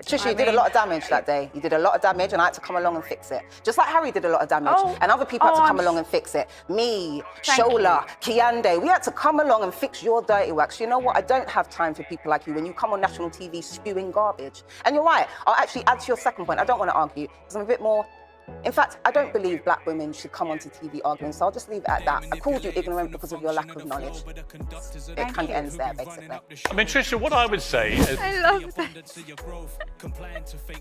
Trisha, you did a lot of damage that day. You did a lot of damage, and I had to come along and fix it. Just like Harry did a lot of damage, and other people had to come along and fix it. Me, Shola, Kiande, we had to come along and fix your dirty wax. You know what? I don't have time for people like you when you come on national TV spewing garbage. And you're right. I'll actually add to your second point. I don't want to argue because I'm a bit more. In fact, I don't believe black women should come onto TV arguing, so I'll just leave it at that. I called you ignorant because of your lack of knowledge. It kind of ends there, basically. I mean, Trisha, what I would say is... I love that.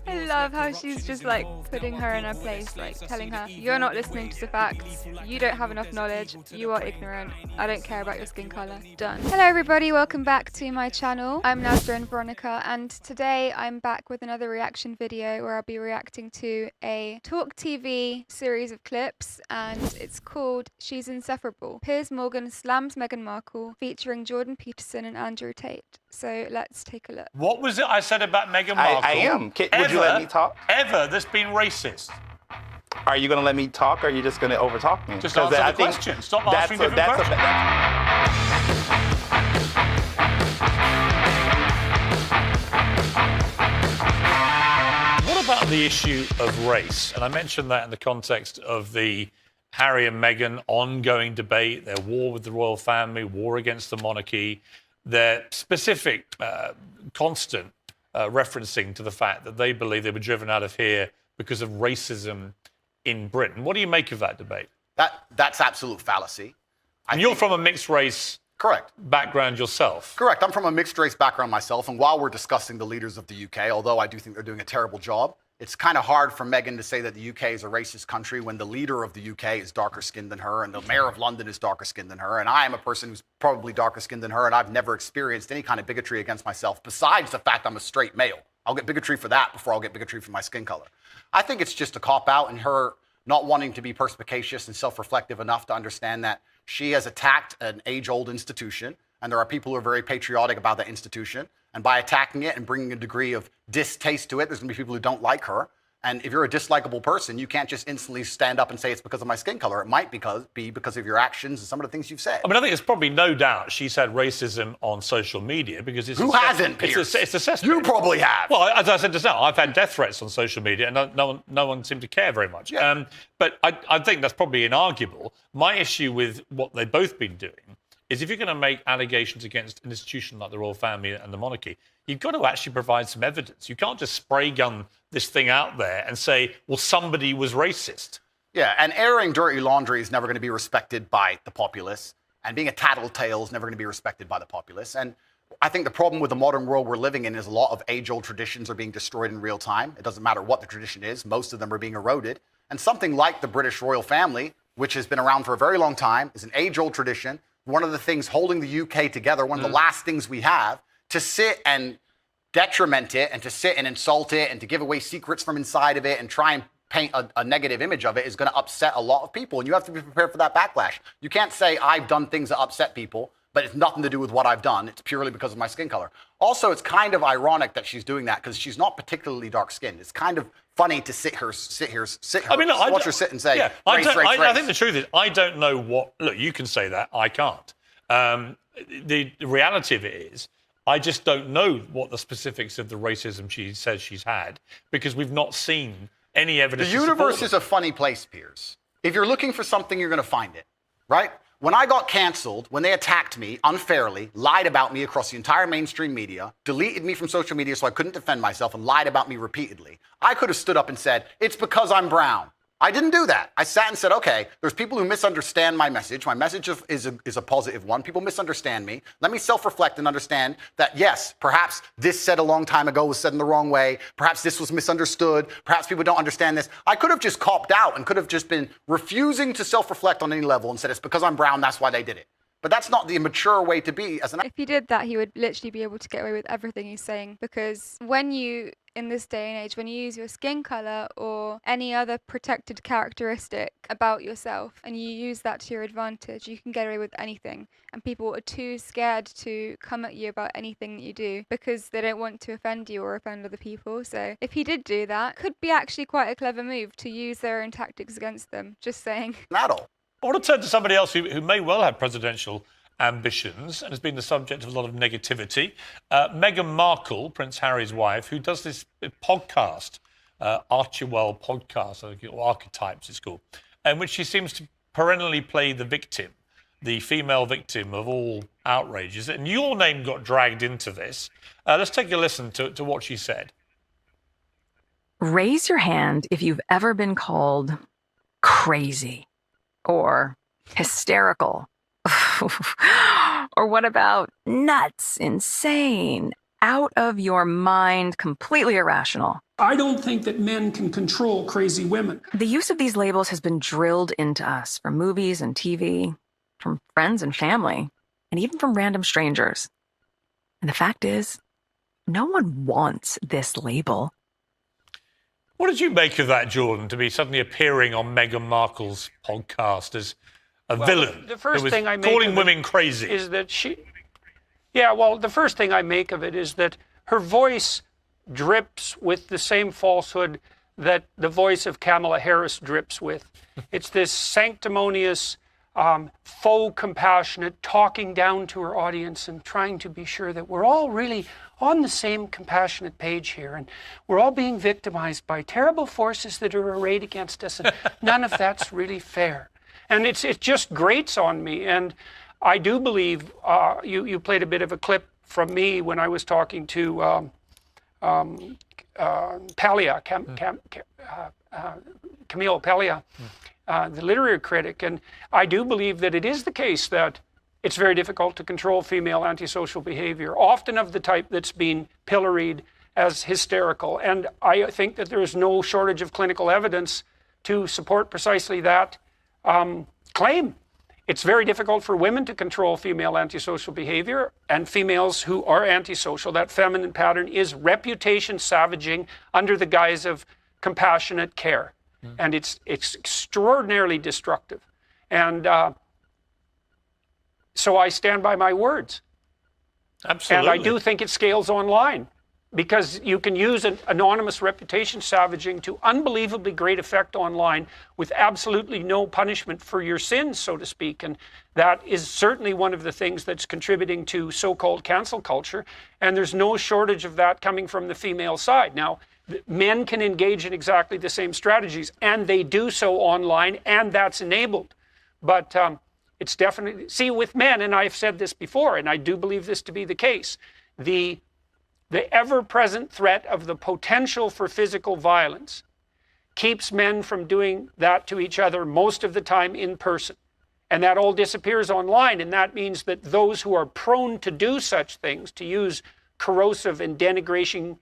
I love how she's just like putting her in her place, like telling her, you're not listening to the facts, you don't have enough knowledge, you are ignorant, I don't care about your skin colour. Done. Hello everybody, welcome back to my channel. I'm Nazra and Veronica, and today I'm back with another reaction video where I'll be reacting to a Talk TV series of clips, and it's called She's Insufferable. Piers Morgan slams Meghan Markle, featuring Jordan Peterson and Andrew Tate. So let's take a look. What was it I said about Meghan Markle? I am. Would you let me talk? Ever that's been racist? Are you going to let me talk, or are you just going to overtalk me? Just answer the question. Stop answering different questions. What about the issue of race? And I mentioned that in the context of the Harry and Meghan ongoing debate, their war with the royal family, war against the monarchy, their specific constant referencing to the fact that they believe they were driven out of here because of racism in Britain. What do you make of that debate? That's absolute fallacy. And you're from a mixed race background yourself. Correct. I'm from a mixed race background myself, and while we're discussing the leaders of the UK, although I do think they're doing a terrible job, it's kind of hard for Meghan to say that the UK is a racist country when the leader of the UK is darker skinned than her and the mayor of London is darker skinned than her, and I am a person who's probably darker skinned than her, and I've never experienced any kind of bigotry against myself besides the fact I'm a straight male. I'll get bigotry for that before I'll get bigotry for my skin color. I think it's just a cop-out, and her not wanting to be perspicacious and self-reflective enough to understand that she has attacked an age-old institution, and there are people who are very patriotic about that institution. And by attacking it and bringing a degree of distaste to it, there's going to be people who don't like her. And if you're a dislikable person, you can't just instantly stand up and say it's because of my skin color. It might be because of your actions and some of the things you've said. I mean, I think there's probably no doubt she's had racism on social media because it's... Who hasn't, Piers? It's assessed. You probably have. Well, as I said just now, I've had death threats on social media and no one seemed to care very much. Yeah. But I think that's probably inarguable. My issue with what they've both been doing is if you're going to make allegations against an institution like the royal family and the monarchy, you've got to actually provide some evidence. You can't just spray gun this thing out there and say, well, somebody was racist. Yeah, and airing dirty laundry is never going to be respected by the populace, and being a tattletale is never going to be respected by the populace. And I think the problem with the modern world we're living in is a lot of age-old traditions are being destroyed in real time. It doesn't matter what the tradition is. Most of them are being eroded. And something like the British royal family, which has been around for a very long time, is an age-old tradition. One of the things holding the UK together, one of the last things we have, to sit and detriment it and to sit and insult it and to give away secrets from inside of it and try and paint a negative image of it is going to upset a lot of people. And you have to be prepared for that backlash. You can't say I've done things that upset people, but it's nothing to do with what I've done. It's purely because of my skin color. Also, it's kind of ironic that she's doing that because she's not particularly dark skinned. It's kind of funny to sit her. I mean, look, watch her sit and say, yeah, race. I think the truth is, I don't know what. Look, you can say that. I can't. The reality of it is, I just don't know what the specifics of the racism she says she's had because we've not seen any evidence. The universe is a funny place, Piers. If you're looking for something, you're going to find it, right? When I got canceled, when they attacked me unfairly, lied about me across the entire mainstream media, deleted me from social media so I couldn't defend myself, and lied about me repeatedly, I could have stood up and said, it's because I'm brown. I didn't do that. I sat and said, okay, there's people who misunderstand my message. My message is a positive one. People misunderstand me. Let me self-reflect and understand that, yes, perhaps this said a long time ago was said in the wrong way. Perhaps this was misunderstood. Perhaps people don't understand this. I could have just copped out and could have just been refusing to self-reflect on any level and said, it's because I'm brown, that's why they did it. But that's not the mature way to be as an... If he did that, he would literally be able to get away with everything he's saying, because when you, in this day and age, when you use your skin colour or any other protected characteristic about yourself and you use that to your advantage, you can get away with anything. And people are too scared to come at you about anything that you do because they don't want to offend you or offend other people. So if he did do that, could be actually quite a clever move to use their own tactics against them. Just saying. Adult. I want to turn to somebody else who may well have presidential ambitions and has been the subject of a lot of negativity. Meghan Markle, Prince Harry's wife, who does this podcast, Archewell podcast, I think, or Archetypes it's called, in which she seems to perennially play the victim, the female victim of all outrages. And your name got dragged into this. Let's take a listen to what she said. Raise your hand if you've ever been called crazy or hysterical. Or what about nuts, insane, out of your mind, completely irrational? I don't think that men can control crazy women. The use of these labels has been drilled into us from movies and TV, from friends and family, and even from random strangers. And the fact is, no one wants this label. What did you make of that, Jordan, to be suddenly appearing on Meghan Markle's podcast as a villain? The first thing I make calling of women crazy is that the first thing I make of it is that her voice drips with the same falsehood that the voice of Kamala Harris drips with. It's this sanctimonious, faux compassionate, talking down to her audience and trying to be sure that we're all really on the same compassionate page here, and we're all being victimized by terrible forces that are arrayed against us, and none of that's really fair. And it just grates on me. And I do believe you played a bit of a clip from me when I was talking to Paglia, Camille Paglia, the literary critic. And I do believe that it is the case that it's very difficult to control female antisocial behavior, often of the type that's been pilloried as hysterical. And I think that there is no shortage of clinical evidence to support precisely that claim. It's very difficult for women to control female antisocial behavior, and females who are antisocial, that feminine pattern is reputation savaging under the guise of compassionate care. And it's extraordinarily destructive. And so I stand by my words. Absolutely. And I do think it scales online, because you can use an anonymous reputation savaging to unbelievably great effect online with absolutely no punishment for your sins, so to speak. And that is certainly one of the things that's contributing to so-called cancel culture. And there's no shortage of that coming from the female side. Now, men can engage in exactly the same strategies, and they do so online, and that's enabled. But it's definitely, see, with men, and I've said this before, and I do believe this to be the case, the ever-present threat of the potential for physical violence keeps men from doing that to each other most of the time in person. And that all disappears online, and that means that those who are prone to do such things, to use corrosive and denigrating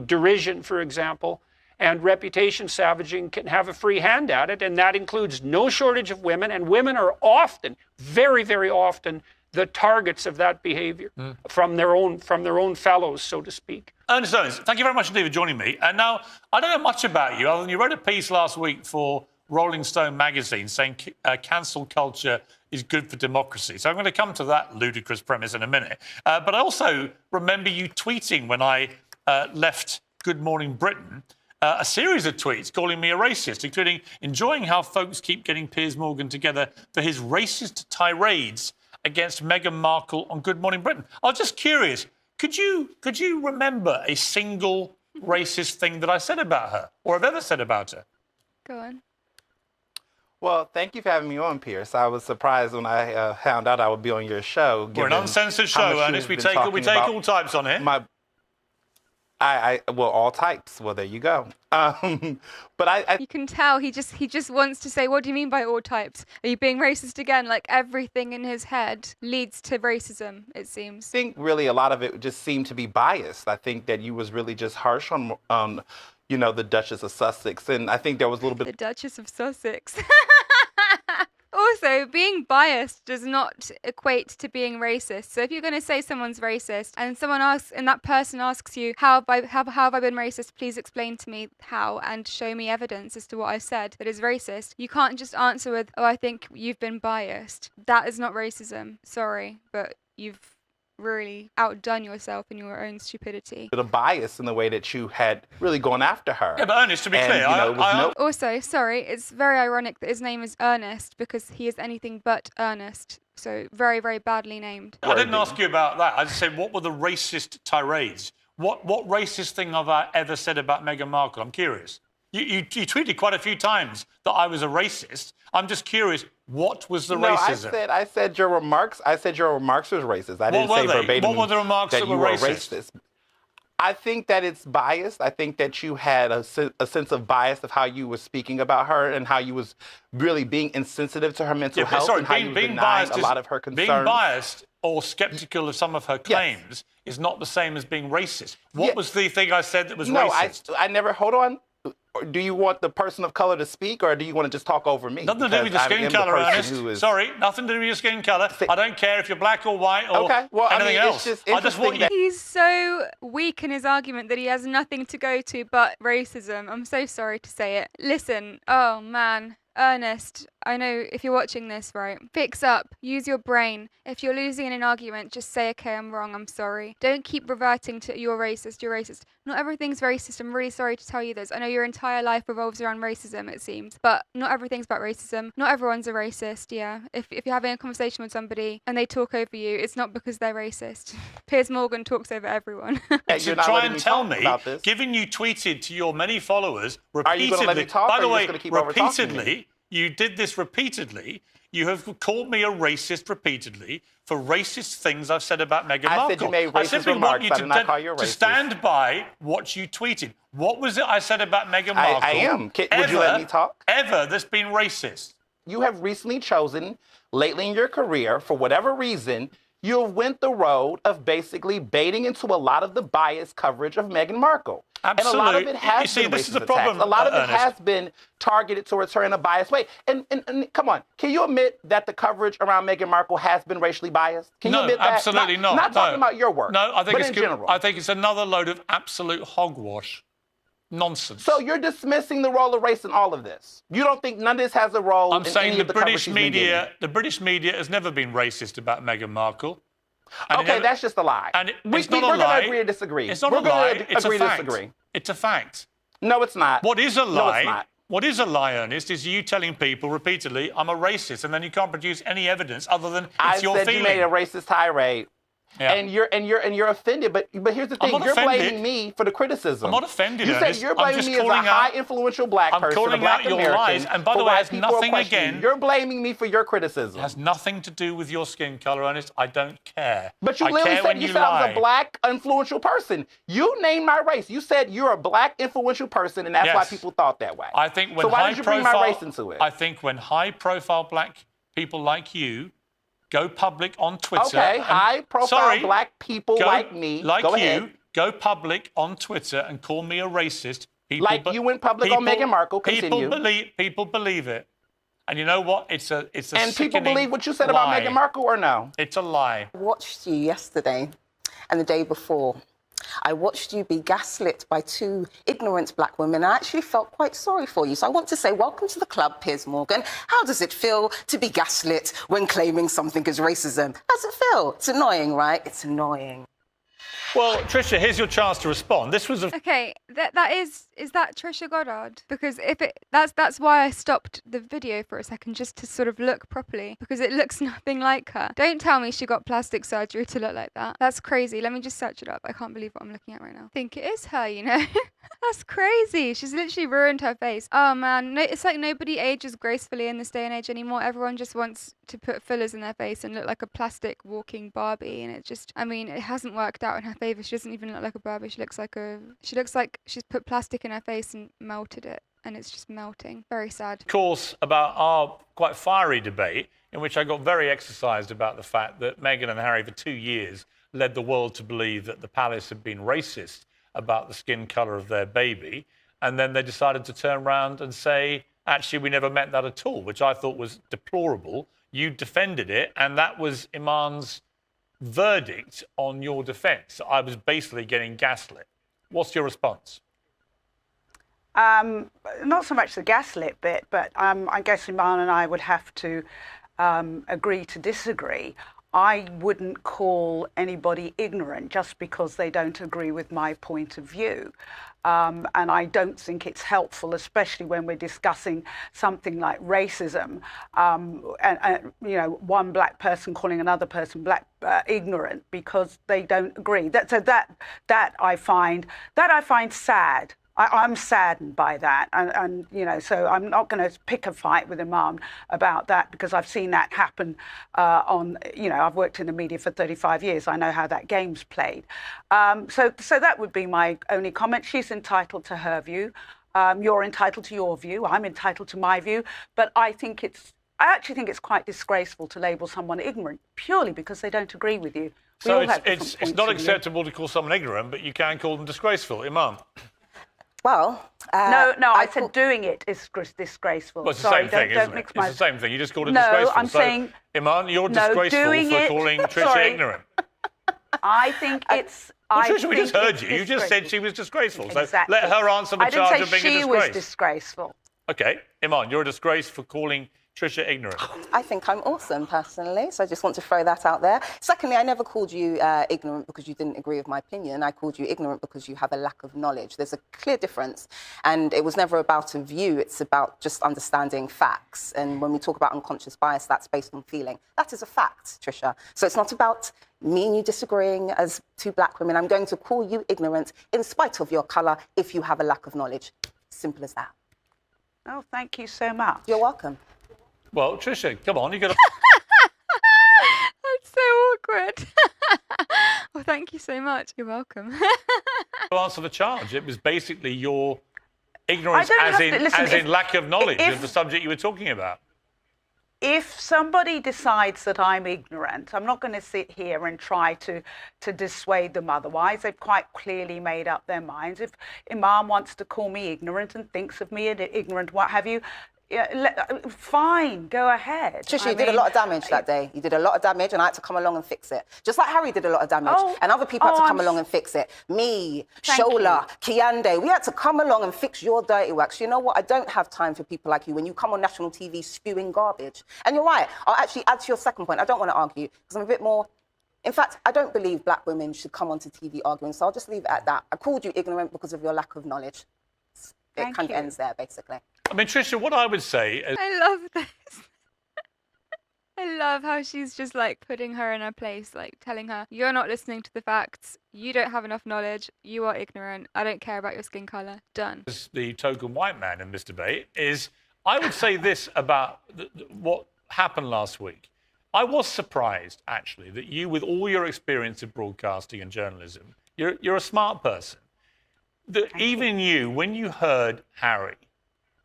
derision, for example, and reputation savaging, can have a free hand at it. And that includes no shortage of women, and women are often, very, very often, the targets of that behavior from their own fellows, so to speak. Ernest, thank you very much indeed for joining me. And now, I don't know much about you, other than you wrote a piece last week for Rolling Stone magazine saying cancel culture is good for democracy. So I'm going to come to that ludicrous premise in a minute. But I also remember you tweeting when I left Good Morning Britain, a series of tweets calling me a racist, including enjoying how folks keep getting Piers Morgan together for his racist tirades against Meghan Markle on Good Morning Britain. I was just curious, could you remember a single racist thing that I said about her, or have ever said about her? Go on. Well, thank you for having me on, Piers. I was surprised when I found out I would be on your show. We're an uncensored show, Ernest. We take all types on here. Well, all types. Well, there you go. But you can tell he just wants to say, what do you mean by all types? Are you being racist again? Like, everything in his head leads to racism, it seems. I think really a lot of it just seemed to be biased. I think that you was really just harsh on the Duchess of Sussex, and I think there was a little bit. The Duchess of Sussex. Also, being biased does not equate to being racist. So if you're going to say someone's racist and that person asks you, how have I been racist? Please explain to me how and show me evidence as to what I said that is racist. You can't just answer with, oh, I think you've been biased. That is not racism. Sorry, but you've really outdone yourself in your own stupidity. A bias in the way that you had really gone after her. Yeah, but Ernest, to be clear, Also, sorry, it's very ironic that his name is Ernest because he is anything but earnest. So very, very badly named. I didn't ask you about that. I just said, what were the racist tirades? What racist thing have I ever said about Meghan Markle? I'm curious. You tweeted quite a few times that I was a racist. I'm just curious, what was the racism? I said your remarks. I said your remarks was racist. I didn't say verbatim. What were the remarks that you were were racist? I think that it's biased. I think that you had a sense of bias of how you were speaking about her and how you was really being insensitive to her mental health and how you were denying a lot of her concerns. Being biased or skeptical of some of her claims is not the same as being racist. What was the thing I said that was racist? I never, hold on. Do you want the person of color to speak, or do you want to just talk over me? Nothing to do with your skin color, Ernest. Sorry, nothing to do with your skin color. I don't care if you're black or white or anything else. I just want you. He's so weak in his argument that he has nothing to go to but racism. I'm so sorry to say it. Listen, oh man. Ernest, I know if you're watching this, right? Fix up. Use your brain. If you're losing in an argument, just say, okay, I'm wrong, I'm sorry. Don't keep reverting to you're racist, you're racist. Not everything's racist. I'm really sorry to tell you this. I know your entire life revolves around racism, it seems. But not everything's about racism. Not everyone's a racist, yeah. If you're having a conversation with somebody and they talk over you, it's not because they're racist. Piers Morgan talks over everyone. To try and tell me, given you tweeted to your many followers repeatedly. Are you going to let me talk? By the way, repeatedly. You did this repeatedly. You have called me a racist repeatedly for racist things I've said about Meghan Markle. I said you made racist remarks. I did not call you a racist. To stand by what you tweeted. What was it I said about Meghan Markle? I am. Would you let me talk? Ever that's been racist? You have recently chosen, lately in your career, for whatever reason, you went the road of basically baiting into a lot of the biased coverage of Meghan Markle. Absolutely. And a lot of it has been this is the racist problem, attacks. A lot of it Ernest. has been targeted towards her in a biased way. And come on, can you admit that the coverage around Meghan Markle has been racially biased? Can you admit that? Absolutely not. Not talking about your work. No, I think but it's in general. I think it's another load of absolute hogwash. Nonsense. So you're dismissing the role of race in all of this. You don't think none of this has a role I'm in saying any the of the coverage she's been getting? the British media has never been racist about Meghan Markle. Okay, that's just a lie. And we're going to agree to disagree. It's not we're a lie. We're going to agree to disagree. It's a fact. No, it's not. What is a lie? No, it's not. What is a lie, Ernest, is you telling people repeatedly, I'm a racist, and then you can't produce any evidence other than it's your feeling. I said you made a racist tirade. Yeah. And you're offended, but here's the thing: you're blaming me for the criticism. I'm not offended. You said you're blaming me as a high influential black person, a black American. Lies, and by the way, it has nothing again. You're blaming me for your criticism. It has nothing to do with your skin color, Ernest. I don't care. But you literally said you said I was a black influential person. You named my race. You said you're a black influential person, and that's why people thought that way. I think when so why did you bring my race into it? I think when high-profile black people like you go public on Twitter. Okay, high-profile black people like me. Go public on Twitter and call me a racist. You went public on Meghan Markle. Continue. People believe it, and you know what? It's a. And people believe what you said about Meghan Markle, or no? It's a lie. I watched you yesterday and the day before. I watched you be gaslit by two ignorant black women. I actually felt quite sorry for you. So I want to say, welcome to the club, Piers Morgan. How does it feel to be gaslit when claiming something is racism? How does it feel? It's annoying, right? It's annoying. Well, Trisha, here's your chance to respond. This was a... Okay, is that Trisha Goddard? Because that's why I stopped the video for a second, just to sort of look properly, because it looks nothing like her. Don't tell me she got plastic surgery to look like that. That's crazy. Let me just search it up. I can't believe what I'm looking at right now. I think it is her, you know? That's crazy. She's literally ruined her face. Oh man, no, it's like nobody ages gracefully in this day and age anymore. Everyone just wants to put fillers in their face and look like a plastic walking Barbie, and it just, I mean, it hasn't worked out in her favor. She doesn't even look like a Barbie. She looks like she's put plastic in her face and melted it, and it's just melting. Very sad. Of course, about our quite fiery debate, in which I got very exercised about the fact that Meghan and Harry for 2 years led the world to believe that the palace had been racist about the skin colour of their baby, and then they decided to turn around and say, actually, we never meant that at all, which I thought was deplorable. You defended it, and that was Iman's verdict on your defence. I was basically getting gaslit. What's your response? Not so much the gaslit bit, but I guess Iman and I would have to agree to disagree. I wouldn't call anybody ignorant just because they don't agree with my point of view. And I don't think it's helpful, especially when we're discussing something like racism, and you know, one black person calling another person ignorant because they don't agree. That I find sad. I'm saddened by that, and you know, so I'm not going to pick a fight with Imam about that, because I've seen that happen you know, I've worked in the media for 35 years. I know how that game's played. So that would be my only comment. She's entitled to her view. You're entitled to your view. I'm entitled to my view. But I actually think it's quite disgraceful to label someone ignorant purely because they don't agree with you. So it's not acceptable to call someone ignorant, but you can call them disgraceful, Imam. Well, no, I said doing it is disgraceful. Well, it's the same thing, isn't it? It's the same thing. You just called it disgraceful. I'm saying, Iman, you're disgraceful for calling Trisha ignorant. I think it's. Well, Trisha, we just heard you. You just said she was disgraceful. Exactly. So let her answer the charge of being a disgrace. I didn't say she was disgraceful. Okay, Iman, you're a disgrace for calling Trisha ignorant. I think I'm awesome, personally, so I just want to throw that out there. Secondly, I never called you ignorant because you didn't agree with my opinion. I called you ignorant because you have a lack of knowledge. There's a clear difference, and it was never about a view. It's about just understanding facts. And when we talk about unconscious bias, that's based on feeling. That is a fact, Trisha. So it's not about me and you disagreeing as two black women. I'm going to call you ignorant in spite of your colour if you have a lack of knowledge. Simple as that. Oh, thank you so much. You're welcome. Well, Trisha, come on, you got to... That's so awkward. Well, thank you so much. You're welcome. To answer the charge, it was basically your ignorance as in lack of knowledge of the subject you were talking about. If somebody decides that I'm ignorant, I'm not going to sit here and try to dissuade them otherwise. They've quite clearly made up their minds. If Imam wants to call me ignorant and thinks of me as ignorant, what have you, fine, go ahead. Trisha, you did a lot of damage that day. You did a lot of damage, and I had to come along and fix it. Just like Harry did a lot of damage, and other people had to come along and fix it. Me, Shola, Kiande, we had to come along and fix your dirty wax. You know what? I don't have time for people like you when you come on national TV spewing garbage. And you're right. I'll actually add to your second point. I don't want to argue because I'm a bit more... In fact, I don't believe black women should come onto TV arguing, so I'll just leave it at that. I called you ignorant because of your lack of knowledge. It kind of ends there, basically. I mean, Trisha, what I would say is... I love this. I love how she's just like putting her in her place, like telling her, you're not listening to the facts, you don't have enough knowledge, you are ignorant, I don't care about your skin colour, done. As the token white man in this debate is, I would say this about what happened last week. I was surprised, actually, that you, with all your experience in broadcasting and journalism, you're a smart person. That even you, when you heard Harry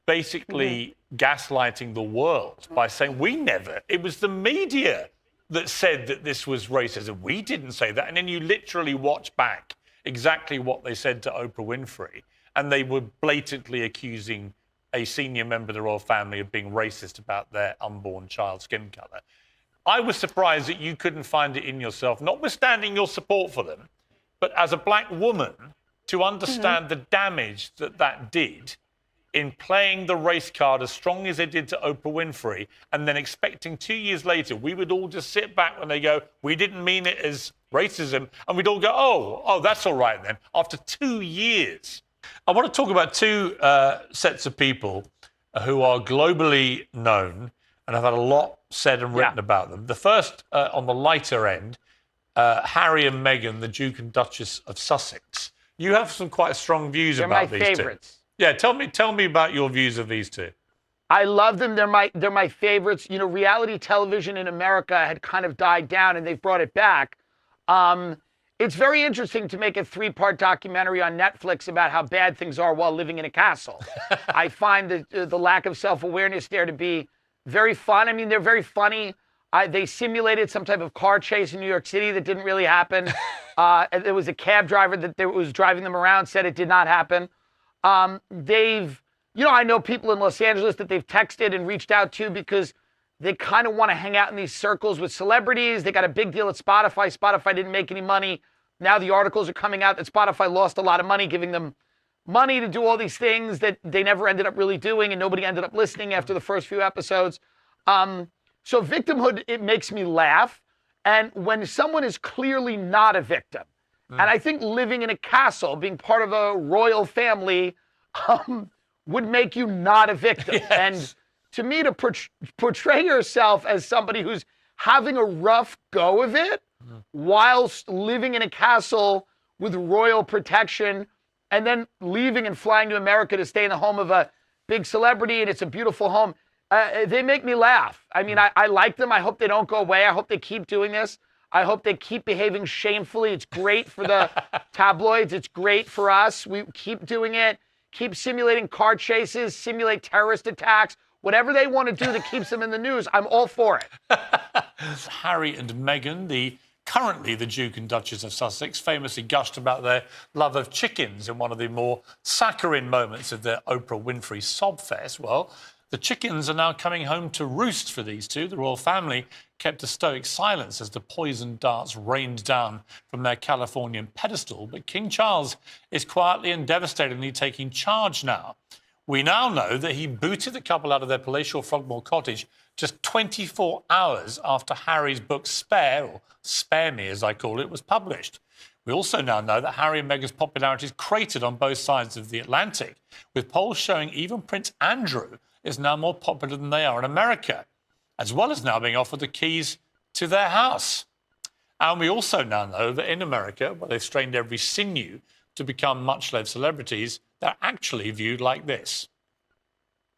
basically gaslighting the world by saying, it was the media that said that this was racism. We didn't say that. And then you literally watch back exactly what they said to Oprah Winfrey, and they were blatantly accusing a senior member of the royal family of being racist about their unborn child's skin colour. I was surprised that you couldn't find it in yourself, notwithstanding your support for them, but as a black woman, to understand the damage that did in playing the race card as strongly as they did to Oprah Winfrey, and then expecting 2 years later, we would all just sit back when they go, we didn't mean it as racism, and we'd all go, oh, that's all right then, after 2 years. I want to talk about two sets of people who are globally known and have had a lot said and written about them. The first, on the lighter end, Harry and Meghan, the Duke and Duchess of Sussex. You have some quite strong views about these two. They're my favorites. Yeah, tell me about your views of these two. I love them. They're my favorites. You know, reality television in America had kind of died down, and they've brought it back. It's very interesting to make a 3-part documentary on Netflix about how bad things are while living in a castle. I find the lack of self-awareness there to be very fun. I mean, they're very funny. They simulated some type of car chase in New York City that didn't really happen. There was a cab driver that was driving them around, said it did not happen. I know people in Los Angeles that they've texted and reached out to because they kind of want to hang out in these circles with celebrities. They got a big deal at Spotify. Spotify didn't make any money. Now the articles are coming out that Spotify lost a lot of money, giving them money to do all these things that they never ended up really doing, and nobody ended up listening after the first few episodes. So victimhood, it makes me laugh. And when someone is clearly not a victim, and I think living in a castle, being part of a royal family, would make you not a victim. Yes. And to me, to portray yourself as somebody who's having a rough go of it whilst living in a castle with royal protection and then leaving and flying to America to stay in the home of a big celebrity, and it's a beautiful home, they make me laugh. I mean, I like them. I hope they don't go away. I hope they keep doing this. I hope they keep behaving shamefully. It's great for the tabloids. It's great for us. We keep doing it. Keep simulating car chases, simulate terrorist attacks, whatever they want to do that keeps them in the news. I'm all for it. Harry and Meghan, currently the Duke and Duchess of Sussex, famously gushed about their love of chickens in one of the more saccharine moments of their Oprah Winfrey sobfest. Well, the chickens are now coming home to roost for these two. The royal family kept a stoic silence as the poison darts rained down from their Californian pedestal. But King Charles is quietly and devastatingly taking charge now. We now know that he booted the couple out of their palatial Frogmore cottage just 24 hours after Harry's book Spare, or Spare Me as I call it, was published. We also now know that Harry and Meghan's popularity is cratered on both sides of the Atlantic, with polls showing even Prince Andrew is now more popular than they are in America, as well as now being offered the keys to their house. And we also now know that in America, where they've strained every sinew to become much-loved celebrities, they're actually viewed like this.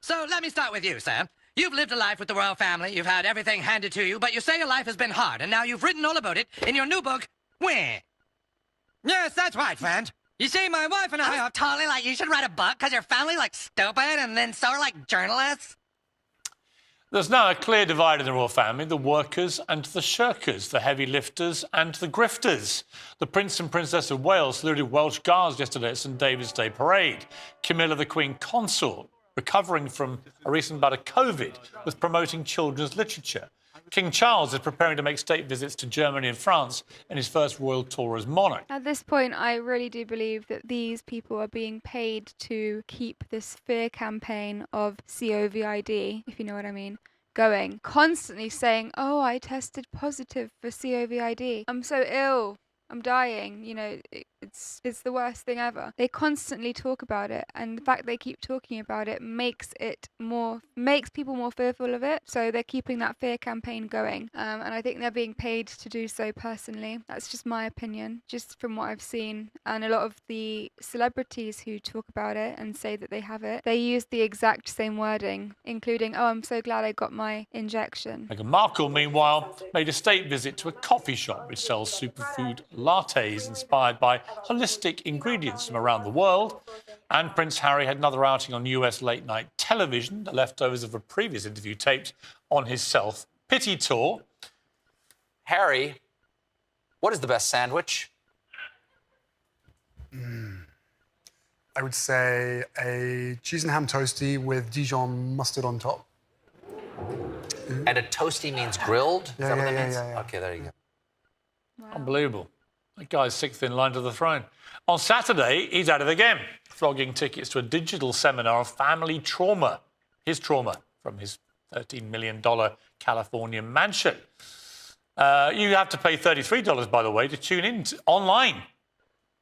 So let me start with you, Sam. You've lived a life with the royal family, you've had everything handed to you, but you say your life has been hard, and now you've written all about it in your new book, Where? Yes, that's right, friend. You see, my wife and I are totally like, you should write a book because your family like stupid and then so are like journalists. There's now a clear divide in the royal family, the workers and the shirkers, the heavy lifters and the grifters. The Prince and Princess of Wales saluted Welsh Guards yesterday at St David's Day Parade. Camilla, the Queen Consort, recovering from a recent bout of COVID, was promoting children's literature. King Charles is preparing to make state visits to Germany and France in his first royal tour as monarch. At this point, I really do believe that these people are being paid to keep this fear campaign of COVID, if you know what I mean, going. Constantly saying, oh, I tested positive for COVID. I'm so ill. I'm dying. You know, it's the worst thing ever. They constantly talk about it, and the fact they keep talking about it makes people more fearful of it. So they're keeping that fear campaign going, and I think they're being paid to do so personally. That's just my opinion, just from what I've seen. And a lot of the celebrities who talk about it and say that they have it, they use the exact same wording, including, oh, I'm so glad I got my injection. Meghan Markle, meanwhile, made a state visit to a coffee shop which sells superfood lattes inspired by holistic ingredients from around the world. And Prince Harry had another outing on US late-night television, the leftovers of a previous interview taped on his self-pity tour. Harry, what is the best sandwich? I would say a cheese and ham toastie with Dijon mustard on top. And a toastie means grilled? Is that what that means? Yeah. Okay, there you go. Wow. Unbelievable. That guy's sixth in line to the throne. On Saturday, he's at it again, flogging tickets to a digital seminar on family trauma, his trauma from his $13 million California mansion. You have to pay $33, by the way, to tune in online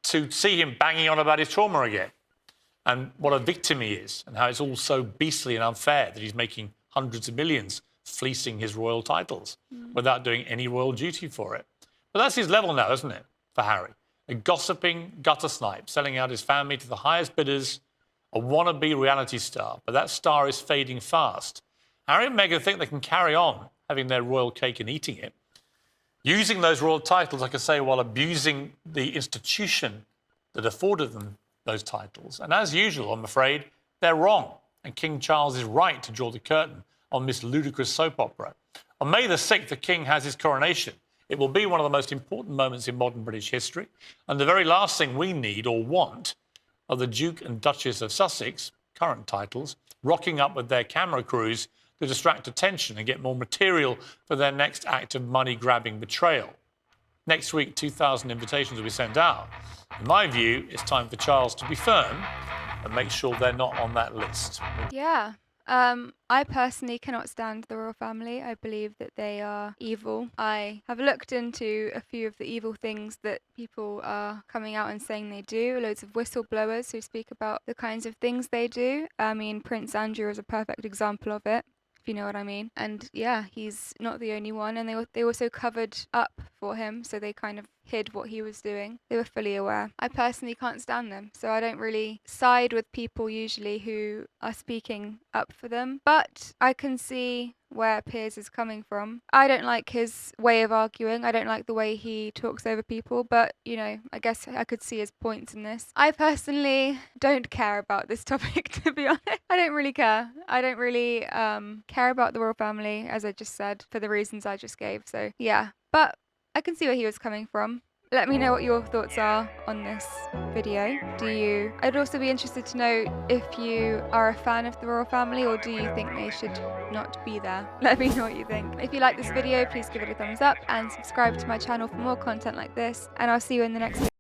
to see him banging on about his trauma again and what a victim he is and how it's all so beastly and unfair that he's making hundreds of millions fleecing his royal titles without doing any royal duty for it. But that's his level now, isn't it, for Harry? A gossiping gutter snipe, selling out his family to the highest bidders, a wannabe reality star. But that star is fading fast. Harry and Meghan think they can carry on having their royal cake and eating it, using those royal titles, like I say, while abusing the institution that afforded them those titles. And as usual, I'm afraid, they're wrong. And King Charles is right to draw the curtain on this ludicrous soap opera. On May the 6th, the King has his coronation. It will be one of the most important moments in modern British history. And the very last thing we need or want are the Duke and Duchess of Sussex, current titles, rocking up with their camera crews to distract attention and get more material for their next act of money-grabbing betrayal. Next week, 2,000 invitations will be sent out. In my view, it's time for Charles to be firm and make sure they're not on that list. Yeah. I personally cannot stand the royal family. I believe that they are evil. I have looked into a few of the evil things that people are coming out and saying they do. Loads of whistleblowers who speak about the kinds of things they do. I mean, Prince Andrew is a perfect example of it, if you know what I mean. And yeah, he's not the only one. And they also covered up for him, so they kind of hid what he was doing. They were fully aware. I personally can't stand them, so I don't really side with people usually who are speaking up for them. But I can see where Piers is coming from. I don't like his way of arguing. I don't like the way he talks over people, but, you know, I guess I could see his points in this. I personally don't care about this topic, to be honest. I don't really care. I don't really care about the royal family, as I just said, for the reasons I just gave. So, yeah. But I can see where he was coming from. Let me know what your thoughts are on this video. I'd also be interested to know if you are a fan of the royal family, or do you think they should not be there? Let me know what you think. If you like this video, please give it a thumbs up and subscribe to my channel for more content like this, and I'll see you in the next video.